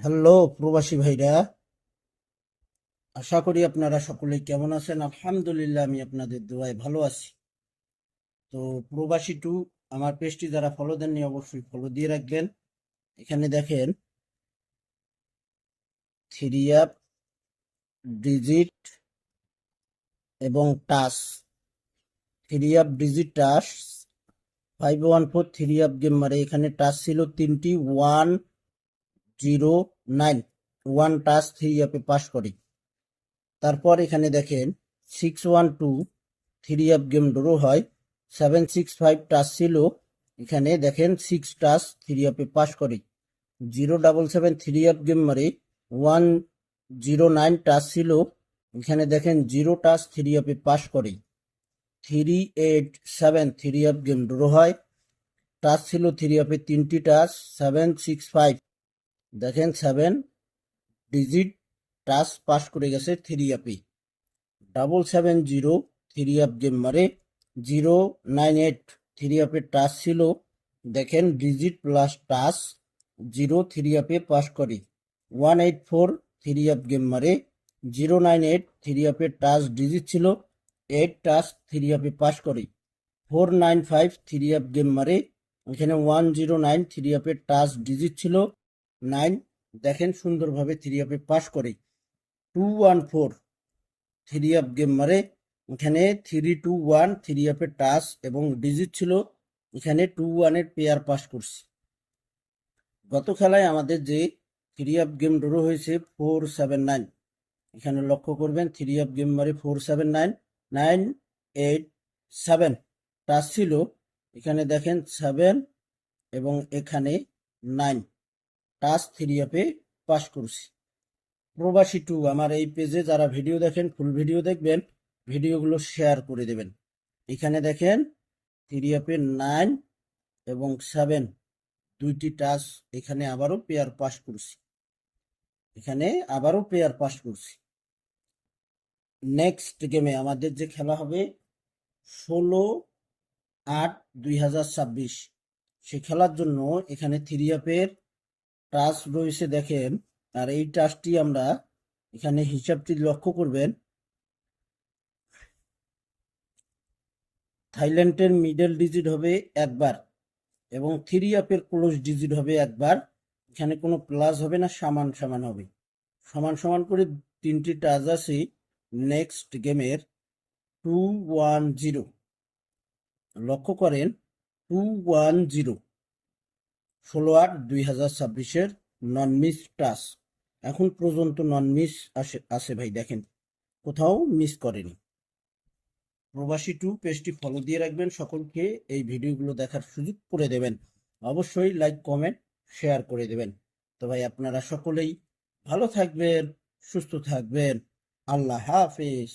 Hello প্রবাসী ভাইরা, আশা করি আপনারা সকলেই কেমন আছেন। আলহামদুলিল্লাহ, আমি আপনাদের দোয়ায় ভালো আছি। তো প্রবাসী টু আমার পেজটি যারা ফলো দেননি অবশ্যই ফলো দিয়ে রাখবেন। এখানে দেখেন থ্রি অ্যাপ, ডিজিট এবং touch. Three app, digit, touch 514 three app game মারে। এখানে টাচ ছিল তিনটি, 109, ওয়ান টাচ থ্রি অ্যাপে পাস করে। তারপর এখানে দেখেন 612 থ্রি অ্যাপ গেম ড্র হয়। 765 টাচ ছিল, এখানে দেখেন 6 টাচ থ্রি অ্যাপে পাস করে। 077 থ্রি অ্যাপ গেম মারে। 109 টাচ ছিল, এখানে দেখেন 0 টাচ থ্রি অ্যাপে পাস করে। 387 থ্রি অ্যাপ গেম ড্র হয়। টাচ ছিল থ্রি অ্যাপে তিনটি টাচ। 765 দেখেন 7 ডিজিট টাচ পাস করে গেছে থ্রি অ্যাপে। 770 থ্রি অ্যাপ গেম মারে। 098 থ্রি অ্যাপে টাচ ছিল, দেখেন ডিজিট প্লাস টাচ 0 থ্রি অ্যাপে পাস করে। 184 থ্রি অ্যাপ গেম মারে। 098 থ্রি অ্যাপে টাচ ডিজিট ছিল, 8 টাচ থ্রি অ্যাপে পাস করে। 495 থ্রি অ্যাপ গেম মারে। এখানে 109 থ্রি অ্যাপে টাচ ডিজিট ছিল, 9, দেখেন সুন্দরভাবে থ্রি অ্যাপে পাস করে। 214 থ্রি অ্যাপ গেম মারে। এখানে 321 থ্রি অ্যাপের টাচ এবং ডিজিট ছিল, এখানে 21-এর পেয়ার পাস করছে। গত খেলায় আমাদের যে থ্রি অ্যাপ গেম ড্র হয়েছে 479, এখানে লক্ষ্য করবেন থ্রি অ্যাপ গেম মারে 479, 987 টাচ ছিল, এখানে দেখেন 7 এবং এখানে 9 টাচ থ্রি অ্যাপে পাস করছে। প্রবাসী টু আমার এই পেজে যারা ভিডিও দেখেন ফুল ভিডিও দেখবেন, ভিডিওগুলো শেয়ার করে দেবেন। এখানে দেখেন থ্রি অ্যাপে 9 এবং 7 দুইটি টাচ, এখানে আবারও পেয়ার পাস করছি, এখানে আবারও পেয়ার পাস করছি। নেক্সট গেমে আমাদের যে খেলা হবে 16/8/2026, সে খেলার জন্য এখানে থ্রি অ্যাপের টাচ রয়েছে দেখেন। আর এই টাচটি আমরা এখানে হিসাবটি লক্ষ্য করবেন, থাইল্যান্ডের মিডল ডিজিট হবে একবার এবং থ্রি অ্যাপের ক্লোজ ডিজিট হবে একবার। এখানে কোনো প্লাস হবে না, সমান সমান হবে। সমান সমান করে তিনটি টাচ আছে। নেক্সট গেমের 210, লক্ষ্য করেন 210, 16/8/2026 নন মিস টাচ। এখন পর্যন্ত নন মিস আছে ভাই, দেখেন কোথাও মিস করেনি। প্রবাসী টু পেজটি ফলো দিয়ে রাখবেন, সকলকে এই ভিডিওগুলো দেখার সুযোগ করে দেবেন। অবশ্যই লাইক, কমেন্ট, শেয়ার করে দেবেন। তো ভাই আপনারা সকলেই ভালো থাকবেন, সুস্থ থাকবেন। আল্লাহ হাফেজ।